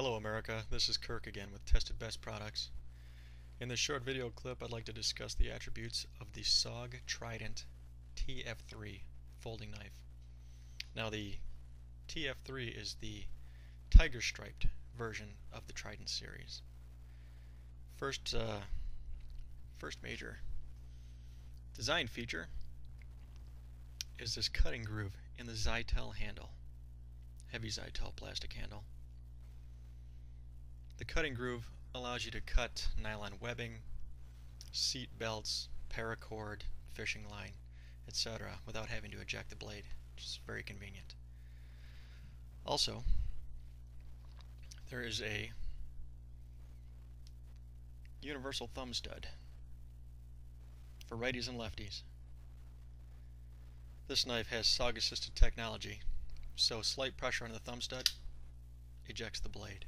Hello America, this is Kirk again with Tested Best Products. In this short video clip I'd like to discuss the attributes of the SOG Trident TF-3 folding knife. Now the TF-3 is the tiger striped version of the Trident series. First major design feature is this cutting groove in the Zytel handle, heavy Zytel plastic handle. The cutting groove allows you to cut nylon webbing, seat belts, paracord, fishing line, etc. without having to eject the blade, which is very convenient. Also, there is a universal thumb stud for righties and lefties. This knife has SOG assisted technology, so slight pressure on the thumb stud ejects the blade.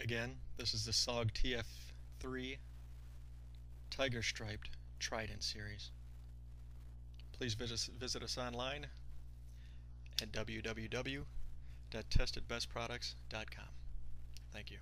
Again, this is the SOG TF-3 Tiger Striped Trident series. Please visit us online at www.testedbestproducts.com. Thank you.